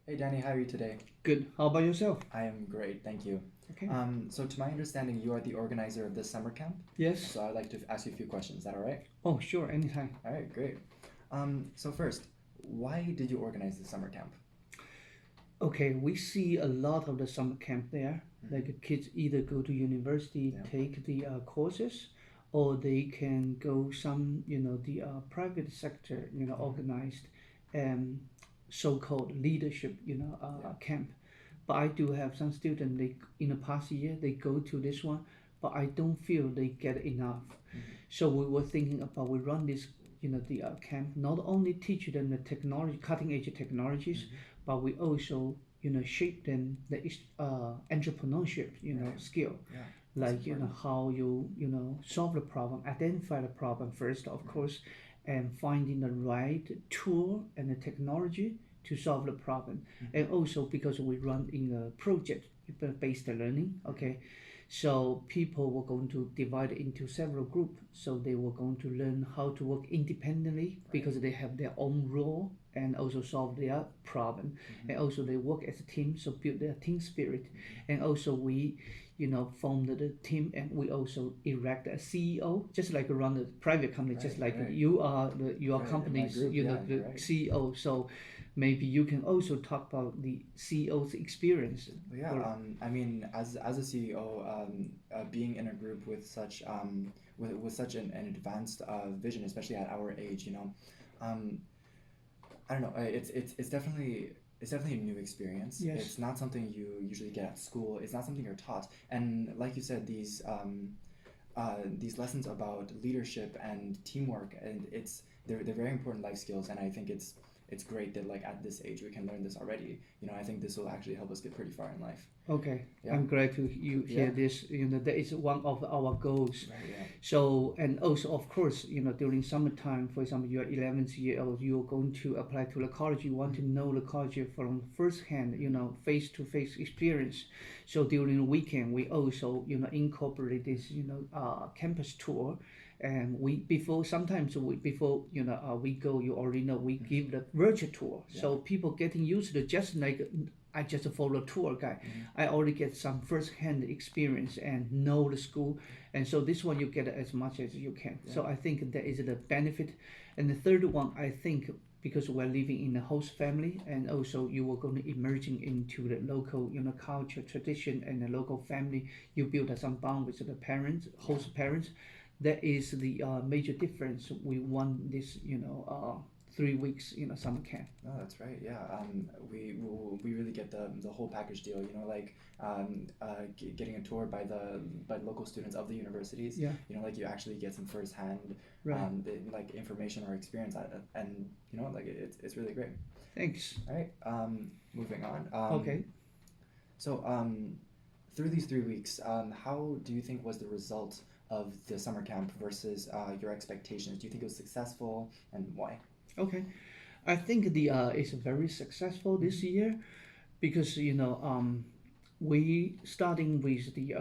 Hey Danny, how are you today? Good. How about yourself? I am great, thank you. Okay. So to my understanding, you are the organizer of this summer camp. Yes. So I'd like to ask you a few questions. Is that all right? Oh, sure. Anytime. All right, great. So first, why did you organize the summer camp? Okay. We see a lot of the summer camp there. Like kids either go to university, Yeah. take the courses, or they can go some, the private sector, organized, um, so-called leadership, Yeah. camp. But I do have some students. They in the past year they go to this one, but I don't feel they get enough. So we were thinking about we run this, the camp. Not only teach them the technology, cutting edge technologies, but we also, shape them the entrepreneurship, Right. skill. Yeah. That's Like important. how you solve the problem, identify the problem first, of course, and finding the right tool and the technology to solve the problem. And also because we run in a project based learning, okay, so people were going to divide into several groups. So they were going to learn how to work independently because they have their own role and also solve their problem. And also they work as a team, so build their team spirit. And also we, formed the team, and we also erect a CEO, just like run a private company, just like Right. you are your Right, in my company's, group, yeah, the right. CEO. So maybe you can also talk about the CEO's experience. Well, yeah. I mean, as a CEO, being in a group with such with such an advanced vision, especially at our age, um, I don't know. It's definitely a new experience. Yes. It's not something you usually get at school. It's not something you're taught. And like you said, these lessons about leadership and teamwork, and they're very important life skills. And I think it's great that like at this age we can learn this already. I think this will actually help us get pretty far in life. Okay, Yeah. I'm glad to hear Yeah. this. That is one of our goals. Right. Yeah. So, and also, of course, during summertime, for example, you're 11th year old, you're going to apply to the college. You want to know the college from first hand, face to face experience. So during the weekend, we also, incorporate this, campus tour. And we before sometimes we before we go, you already know we give the virtual tour, so people getting used to just like I just follow a tour guide. I already get some first hand experience and know the school, and so this one you get as much as you can. So I think that is the benefit. And the third one, I think, because we're living in a host family, and also you were going to emerging into the local culture tradition and the local family, you build some bond with the parents, host parents. That is the major difference. We want this 3 weeks summer camp. No, that's right. Yeah. We really get the whole package deal. Like getting a tour by local students of the universities. Yeah. Like you actually get some firsthand Right. like information or experience, and like it's really great. Thanks. All right. Moving on. Okay. So through these 3 weeks, how do you think was the result of the summer camp versus your expectations? Do you think it was successful, and why? Okay. I think the it's very successful this year because we starting with the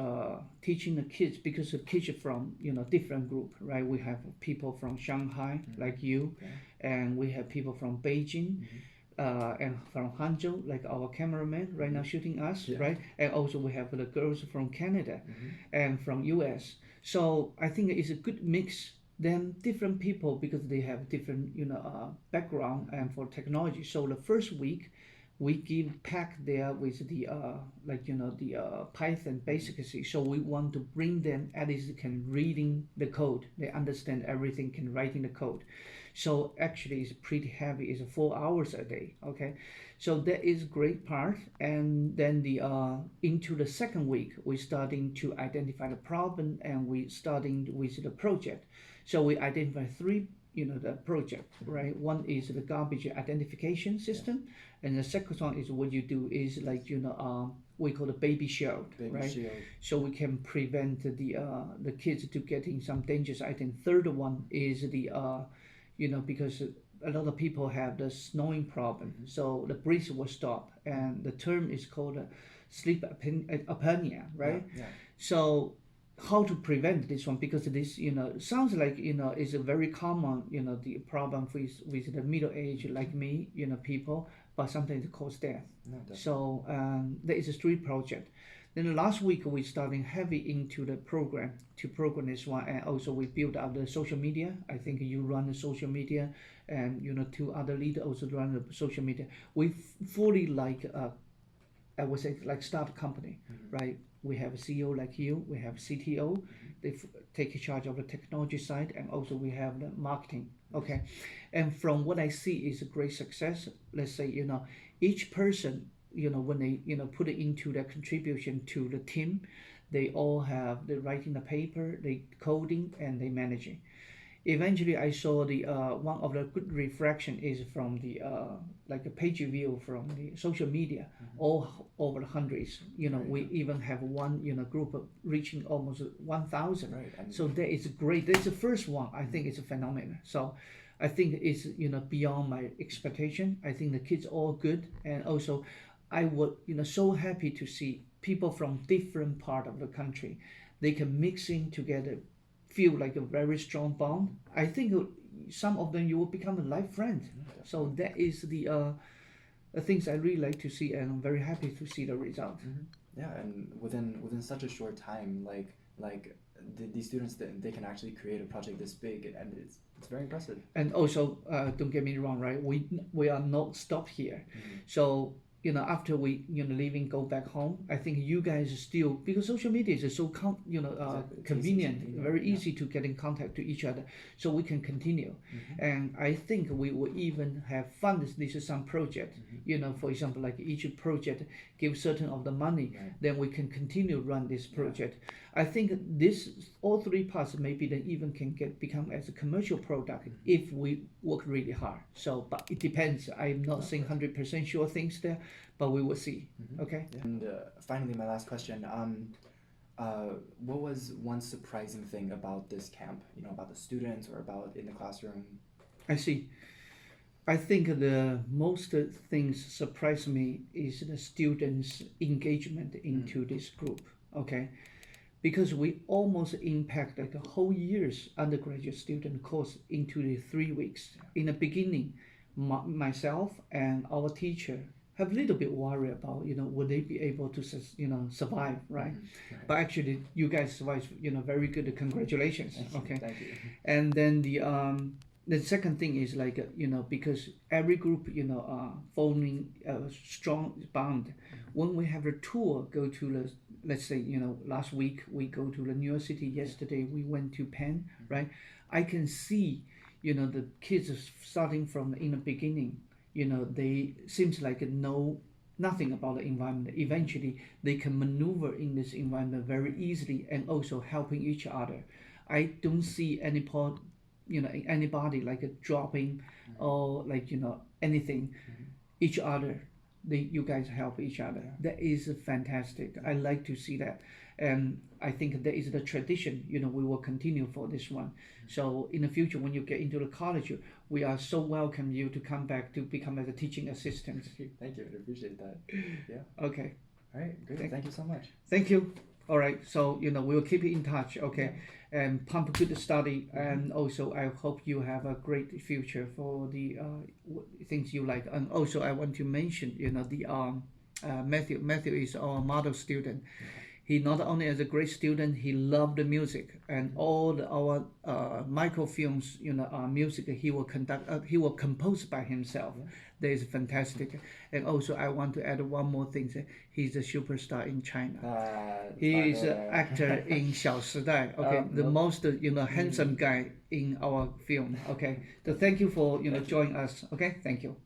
teaching the kids, because the kids are from different group, right? We have people from Shanghai like you, Okay. and we have people from Beijing. And from Hangzhou, like our cameraman right now shooting us, Yeah. right? And also we have the girls from Canada and from US. So I think it's a good mix. Then different people, because they have different background and for technology. So the first week we give pack there with the the Python basically. So we want to bring them at least can reading the code, they understand everything, can writing the code. So actually it's pretty heavy, it's 4 hours a day. Okay, so that is great part. And then the into the second week we starting to identify the problem, and we starting with the project. So we identify three the project, right? One is the garbage identification system, and the second one is what you do is like we call the baby shield, Baby right? shield. So we can prevent the kids to getting some dangerous item. Third one is the because a lot of people have the snowing problem, so the breeze will stop, and the term is called sleep apnea, right? Yeah. So how to prevent this one, because this sounds like is a very common the problem with the middle age like me people, but sometimes it causes death. No, definitely. So there is a street project. Then last week we started heavy into the program to program this one, and also we built out the social media. I think you run the social media, and two other leaders also run the social media. We fully I would say like start a company, right? We have a CEO like you, we have a CTO, they take charge of the technology side, and also we have the marketing. Okay, and from what I see is a great success. Let's say each person when they put it into their contribution to the team, they all have the writing the paper, they coding, and they managing. Eventually I saw the one of the good reflection is from the like a page view from the social media, all over the hundreds. We even have one group of reaching almost 1,000. Right. So that is great. That's the first one. I think it's a phenomenon. So I think it's beyond my expectation. I think the kids all good, and also I would so happy to see people from different part of the country. They can mix in together, feel like a very strong bond. I think some of them you will become a life friend. So that is the things I really like to see, and I'm very happy to see the result. Yeah, and within such a short time, these students, they can actually create a project this big, and it's very impressive. And also, don't get me wrong, right? We are not stopped here. So after we leaving, go back home, I think you guys still, because social media is so Exactly. convenient, very easy to get in contact to each other, so we can continue. And I think we will even have funded this some project. For example, like each project give certain of the money, then we can continue run this project. I think this all three parts maybe they even can become as a commercial product if we work really hard. So, but it depends. I'm not saying 100% sure things there, but we will see. Okay. Yeah. And finally, my last question. What was one surprising thing about this camp? About the students or about in the classroom? I see. I think the most things surprise me is the students' engagement into this group. Okay. Because we almost impact like a whole year's undergraduate student course into the 3 weeks. In the beginning, myself and our teacher have a little bit worried about, will they be able to, survive, right? But actually, you guys survived, very good. Congratulations. Okay. Thank you. And then the second thing is like, because every group, forming a strong bond. When we have a tour, go to the, let's say, last week we go to the New York City. Yesterday we went to Penn, right? I can see, the kids starting from in the beginning, they seems like know nothing about the environment. Eventually they can maneuver in this environment very easily, and also helping each other. I don't see anybody like dropping or like anything. Each other, you guys help each other. That is fantastic. I like to see that, and I think that is the tradition. We will continue for this one. So in the future, when you get into the college, we are so welcome you to come back to become as a teaching assistant. Thank you. I appreciate that. Yeah. Okay. All right. Great. Thank you so much. Thank you. All right. So we will keep it in touch. Okay. And pump good study, and also I hope you have a great future for the things you like. And also I want to mention, Matthew. Matthew is our model student. He not only is a great student, he loved the music, and all our microfilms, music he will conduct. He will compose by himself. That is fantastic. And also I want to add one more thing. He's a superstar in China. He is an actor in 小时代. Okay, the most handsome guy in our film. Okay, so thank you for joining us. Okay, thank you.